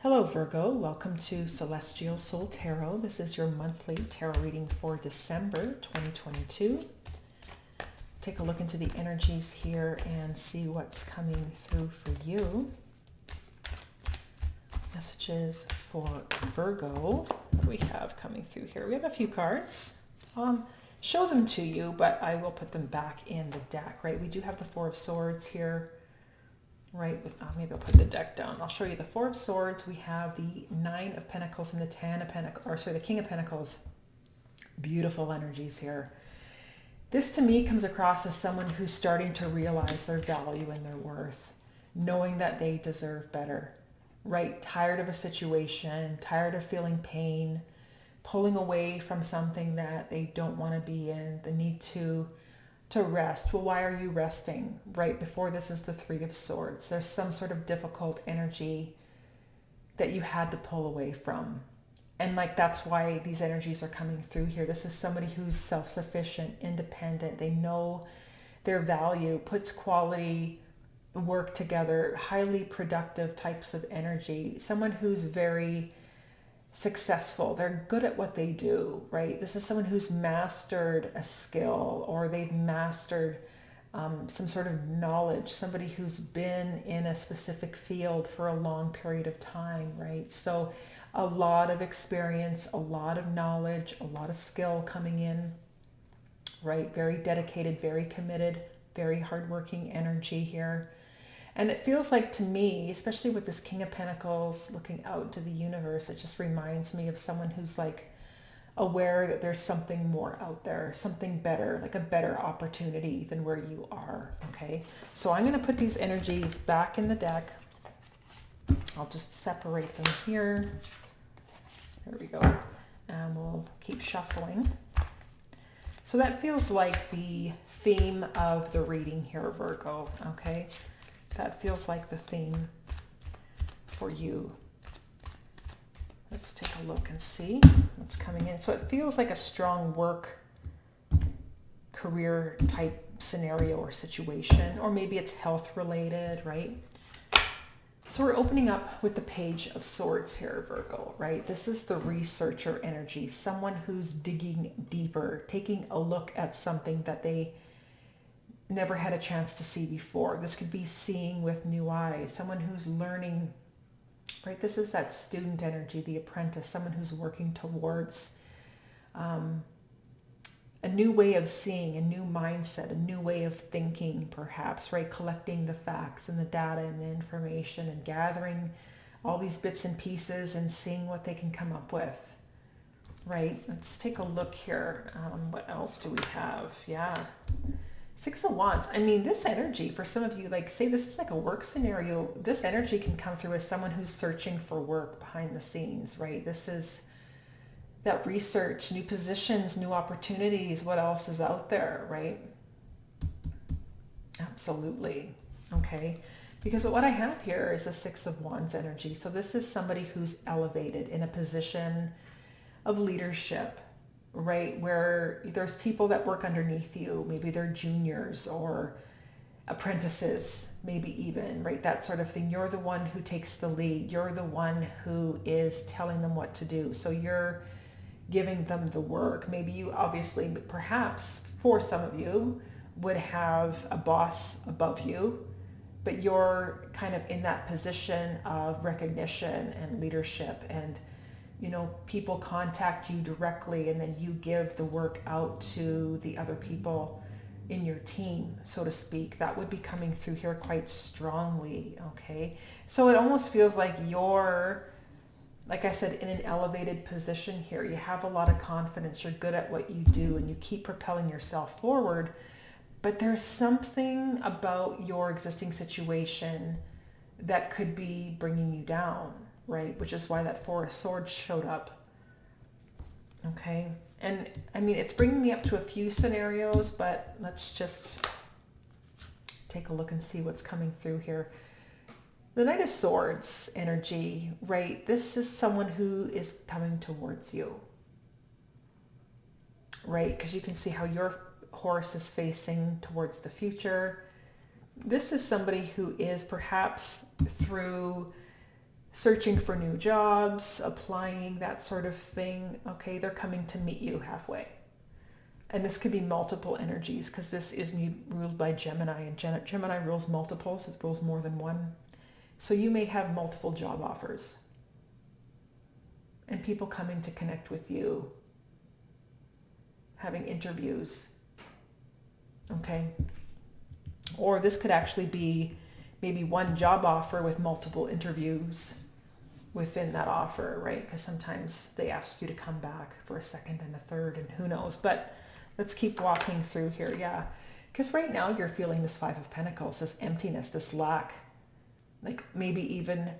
Hello Virgo, welcome to Celestial Soul Tarot. This is your monthly tarot reading for December 2022. Take a look into the energies here and see what's coming through for you. Messages for Virgo. What do we have coming through here? We have a few cards. Show them to you, but I will put them back in the deck, right? We do have the Four of Swords here. Right, maybe I'll put the deck down. I'll show you the Four of Swords. We have the Nine of Pentacles and the the King of Pentacles. Beautiful energies here. This to me comes across as someone who's starting to realize their value and their worth, knowing that they deserve better, right? Tired of a situation, tired of feeling pain, pulling away from something that they don't want to be in, the need to rest. Well, why are you resting? Right before this is the Three of Swords. There's some sort of difficult energy that you had to pull away from. And that's why these energies are coming through here. This is somebody who's self-sufficient, independent. They know their value, puts quality work together, highly productive types of energy. Someone who's very successful. They're good at what they do, right? This is someone who's mastered a skill, or they've mastered some sort of knowledge, somebody who's been in a specific field for a long period of time, right? So a lot of experience, a lot of knowledge, a lot of skill coming in, right? Very dedicated, very committed, very hardworking energy here. And it feels like to me, especially with this King of Pentacles looking out into the universe, it just reminds me of someone who's aware that there's something more out there, something better, like a better opportunity than where you are, okay? So I'm going to put these energies back in the deck. I'll just separate them here. There we go. And we'll keep shuffling. So that feels like the theme of the reading here, Virgo, okay? That feels like the theme for you. Let's take a look and see what's coming in. So it feels like a strong work, career type scenario or situation, or maybe it's health related, right? So we're opening up with the Page of Swords here, Virgo, right? This is the researcher energy, someone who's digging deeper, taking a look at something that they never had a chance to see before. This could be seeing with new eyes, someone who's learning, right? This is that student energy, the apprentice, someone who's working towards a new way of seeing, a new mindset, a new way of thinking, perhaps, right? Collecting the facts and the data and the information and gathering all these bits and pieces and seeing what they can come up with, right? Let's take a look here. What else do we have? Yeah. Six of Wands. I mean, this energy for some of you, say this is like a work scenario. This energy can come through as someone who's searching for work behind the scenes, right? This is that research, new positions, new opportunities, what else is out there, right? Absolutely. Okay. Because what I have here is a Six of Wands energy. So this is somebody who's elevated in a position of leadership, right? Where there's people that work underneath you. Maybe they're juniors or apprentices, maybe even, right? That sort of thing. You're the one who takes the lead. You're the one who is telling them what to do. So you're giving them the work. Maybe you obviously, perhaps for some of you, would have a boss above you, but you're kind of in that position of recognition and leadership, and people contact you directly and then you give the work out to the other people in your team, so to speak. That would be coming through here quite strongly, okay? So it almost feels like you're, like I said, in an elevated position here. You have a lot of confidence. You're good at what you do and you keep propelling yourself forward, but there's something about your existing situation that could be bringing you down, right? Which is why that Four of Swords showed up. Okay. And I mean, it's bringing me up to a few scenarios, but let's just take a look and see what's coming through here. The Knight of Swords energy, right? This is someone who is coming towards you, right? Because you can see how your horse is facing towards the future. This is somebody who is perhaps through searching for new jobs, applying, that sort of thing. Okay, they're coming to meet you halfway. And this could be multiple energies because this is ruled by Gemini, and Gemini rules multiples. It rules more than one. So you may have multiple job offers and people coming to connect with you, having interviews. Okay. Or this could actually be maybe one job offer with multiple interviews within that offer, right? Because sometimes they ask you to come back for a second and a third, and who knows. But let's keep walking through here. Yeah. Because right now you're feeling this Five of Pentacles, this emptiness, this lack, like maybe even,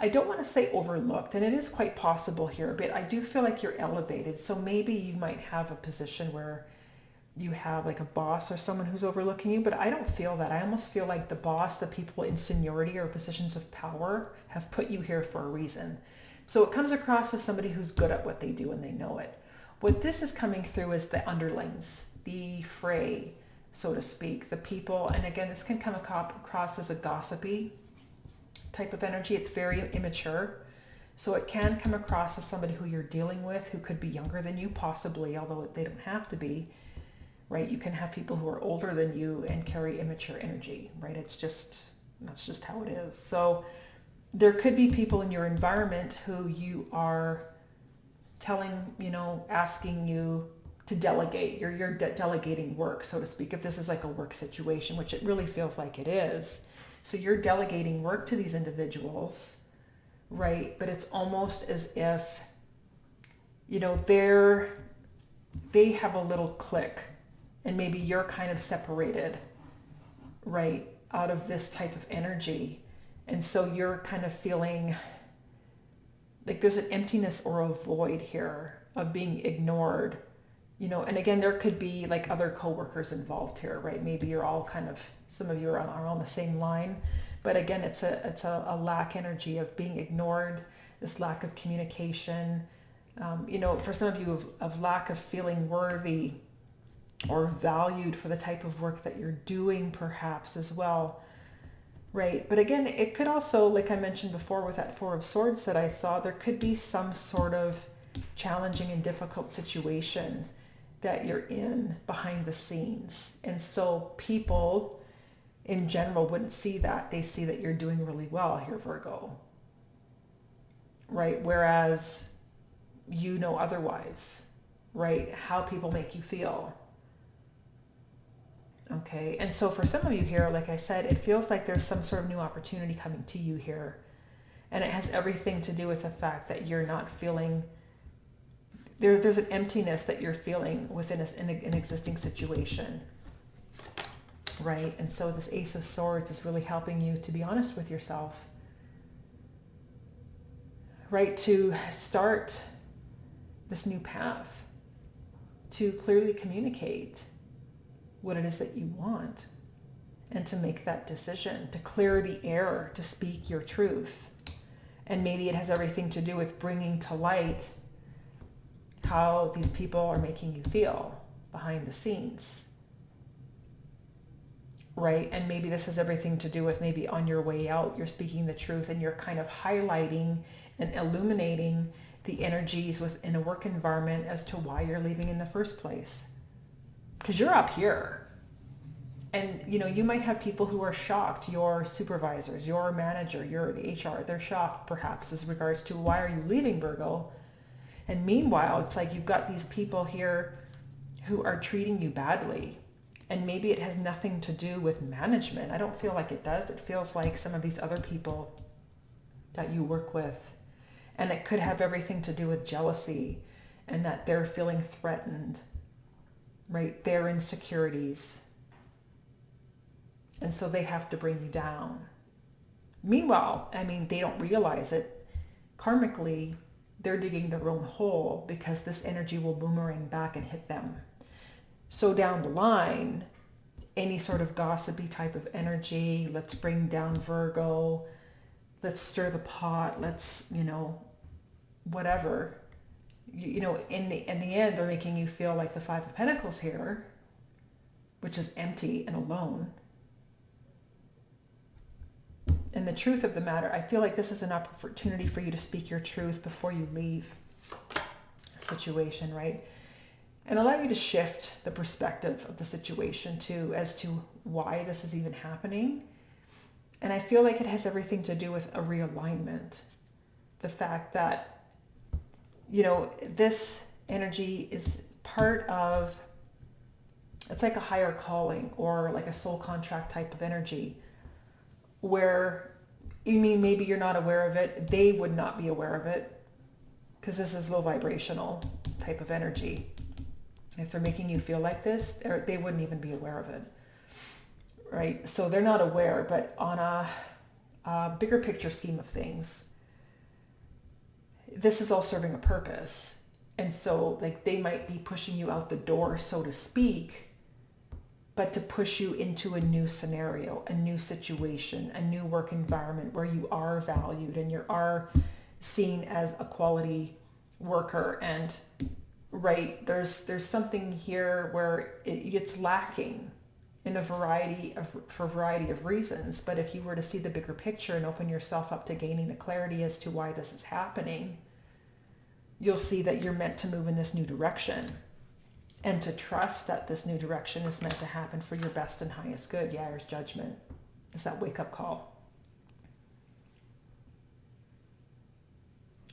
I don't want to say overlooked, and it is quite possible here, but I do feel like you're elevated. So maybe you might have a position where you have like a boss or someone who's overlooking you, but I don't feel that. I almost feel like the boss, the people in seniority or positions of power have put you here for a reason. So it comes across as somebody who's good at what they do and they know it. What this is coming through is the underlings, the fray, so to speak, the people. And again, this can come across as a gossipy type of energy. It's very immature. So it can come across as somebody who you're dealing with who could be younger than you, possibly, although they don't have to be, right? You can have people who are older than you and carry immature energy, right? That's just how it is. So there could be people in your environment who you are telling, asking you to delegate. You're delegating work, so to speak, if this is like a work situation, which it really feels like it is. So you're delegating work to these individuals, right? But it's almost as if, they have a little click, and maybe you're kind of separated, right, out of this type of energy. And so you're kind of feeling like there's an emptiness or a void here of being ignored, and again, there could be like other coworkers involved here, right? Maybe you're all some of you are on the same line, but again, it's a lack energy of being ignored, this lack of communication, for some of you of lack of feeling worthy or valued for the type of work that you're doing, perhaps as well. Right. But again, it could also, like I mentioned before with that Four of Swords that I saw, there could be some sort of challenging and difficult situation that you're in behind the scenes. And so people in general wouldn't see that. They see that you're doing really well here, Virgo. Right. Whereas otherwise, right? How people make you feel. Okay, and so for some of you here, like I said, it feels like there's some sort of new opportunity coming to you here. And it has everything to do with the fact that you're not feeling, there's an emptiness that you're feeling within an existing situation. Right, and so this Ace of Swords is really helping you to be honest with yourself. Right, to start this new path, to clearly communicate what it is that you want, and to make that decision, to clear the air, to speak your truth. And maybe it has everything to do with bringing to light how these people are making you feel behind the scenes, right? And maybe this has everything to do with maybe on your way out, you're speaking the truth and you're kind of highlighting and illuminating the energies within a work environment as to why you're leaving in the first place. Because you're up here, and you might have people who are shocked, your supervisors, your manager, the HR, they're shocked perhaps as regards to why are you leaving, Virgo? And meanwhile, it's like you've got these people here who are treating you badly, and maybe it has nothing to do with management. I don't feel like it does. It feels like some of these other people that you work with, and it could have everything to do with jealousy and that they're feeling threatened. Right, their insecurities. And so they have to bring you down. Meanwhile, they don't realize it. Karmically, they're digging their own hole because this energy will boomerang back and hit them. So down the line, any sort of gossipy type of energy, let's bring down Virgo, let's stir the pot, let's, whatever. In the end, they're making you feel like the Five of Pentacles here, which is empty and alone. And the truth of the matter, I feel like this is an opportunity for you to speak your truth before you leave a situation, right? And allow you to shift the perspective of the situation too, as to why this is even happening. And I feel like it has everything to do with a realignment. The fact that, this energy is part of, it's like a higher calling or like a soul contract type of energy, where maybe you're not aware of it. They would not be aware of it because this is low vibrational type of energy. If they're making you feel like this, they wouldn't even be aware of it, right? So they're not aware, but on a bigger picture scheme of things, this is all serving a purpose. And so like they might be pushing you out the door, so to speak, but to push you into a new scenario, a new situation, a new work environment where you are valued and you are seen as a quality worker. And right, there's something here where it's lacking in for a variety of reasons. But if you were to see the bigger picture and open yourself up to gaining the clarity as to why this is happening, you'll see that you're meant to move in this new direction. And to trust that this new direction is meant to happen for your best and highest good. Yeah, there's judgment. It's that wake-up call.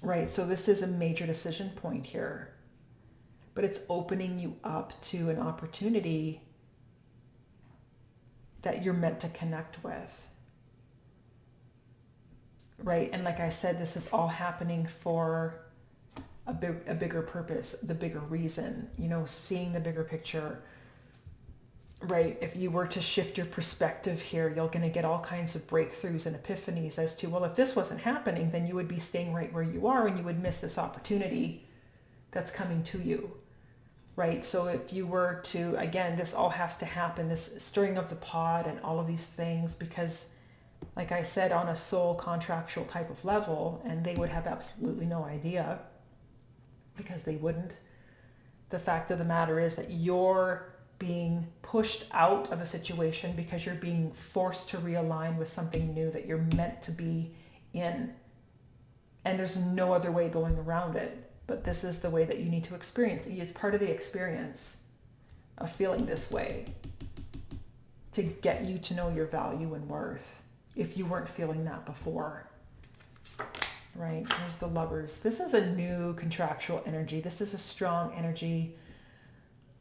Right, so this is a major decision point here. But it's opening you up to an opportunity that you're meant to connect with. Right, and like I said, this is all happening for a bigger purpose, the bigger reason, seeing the bigger picture, right? If you were to shift your perspective here, you're going to get all kinds of breakthroughs and epiphanies as to, well, if this wasn't happening, then you would be staying right where you are and you would miss this opportunity that's coming to you, right? So if you were to, again, this all has to happen, this stirring of the pot and all of these things, because like I said, on a soul contractual type of level, and they would have absolutely no idea, because they wouldn't. The fact of the matter is that you're being pushed out of a situation because you're being forced to realign with something new that you're meant to be in. And there's no other way going around it. But this is the way that you need to experience it. It's part of the experience of feeling this way to get you to know your value and worth if you weren't feeling that before. Right, here's the Lovers. This is a new contractual energy. This is a strong energy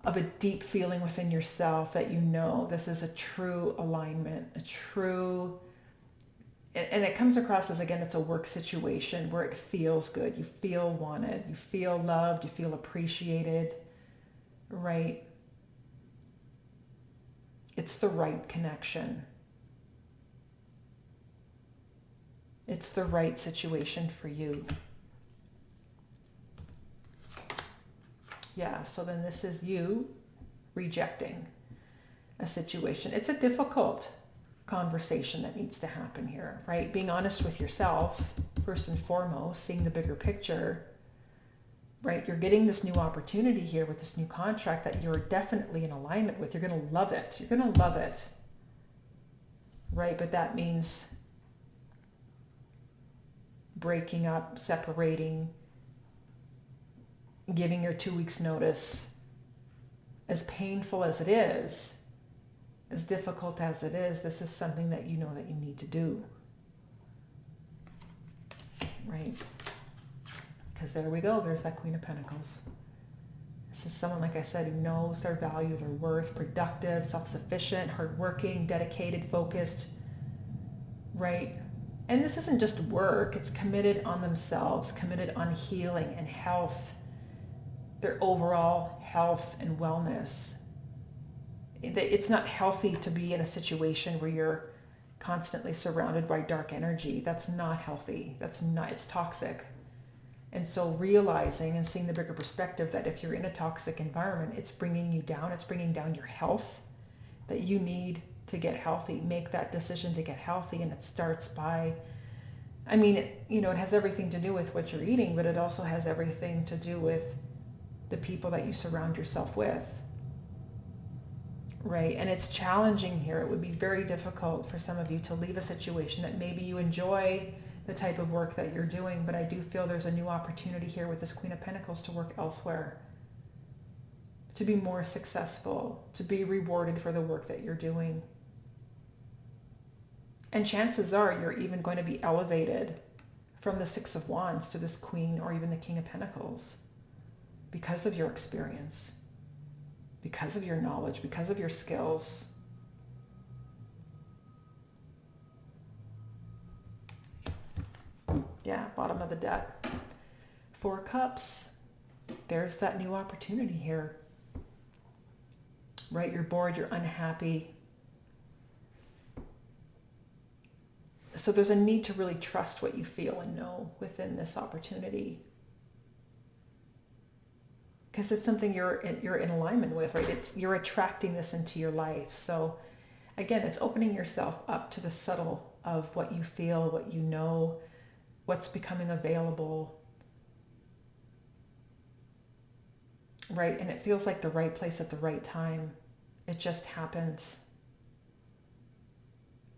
of a deep feeling within yourself that this is a true alignment, and it comes across as, again, it's a work situation where it feels good. You feel wanted, you feel loved, you feel appreciated, right? It's the right connection. It's the right situation for you. Yeah, so then this is you rejecting a situation. It's a difficult conversation that needs to happen here, right? Being honest with yourself, first and foremost, seeing the bigger picture, right? You're getting this new opportunity here with this new contract that you're definitely in alignment with. You're going to love it. You're going to love it, right? But that means breaking up, separating, giving your 2 weeks notice. As painful as it is, as difficult as it is, this is something that you know that you need to do, right? Because there we go, there's that Queen of Pentacles. This is someone, like I said, who knows their value, their worth, productive, self-sufficient, hardworking, dedicated, focused, right? And this isn't just work, it's committed on themselves, committed on healing and health, their overall health and wellness. It's not healthy to be in a situation where you're constantly surrounded by dark energy. That's not healthy. It's toxic. And so realizing and seeing the bigger perspective that if you're in a toxic environment, it's bringing you down, it's bringing down your health, that you need to get healthy. Make that decision to get healthy, and it starts by, it has everything to do with what you're eating, but it also has everything to do with the people that you surround yourself with, right? And it's challenging here. It would be very difficult for some of you to leave a situation that maybe you enjoy the type of work that you're doing, but I do feel there's a new opportunity here with this Queen of Pentacles to work elsewhere, to be more successful, to be rewarded for the work that you're doing. And chances are you're even going to be elevated from the Six of Wands to this Queen or even the King of Pentacles because of your experience, because of your knowledge, because of your skills. Yeah, bottom of the deck. Four of Cups. There's that new opportunity here. Right? You're bored, you're unhappy. So there's a need to really trust what you feel and know within this opportunity. Because it's something you're in alignment with, right? You're attracting this into your life. So again, it's opening yourself up to the subtle of what you feel, what you know, what's becoming available. Right? And it feels like the right place at the right time. It just happens.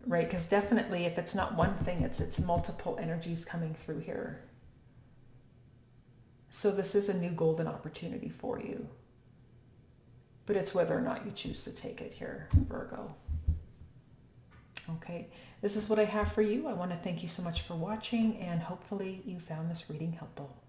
Right? Because definitely if it's not one thing, it's multiple energies coming through here. So this is a new golden opportunity for you. But it's whether or not you choose to take it here, Virgo. Okay, this is what I have for you. I want to thank you so much for watching, and hopefully you found this reading helpful.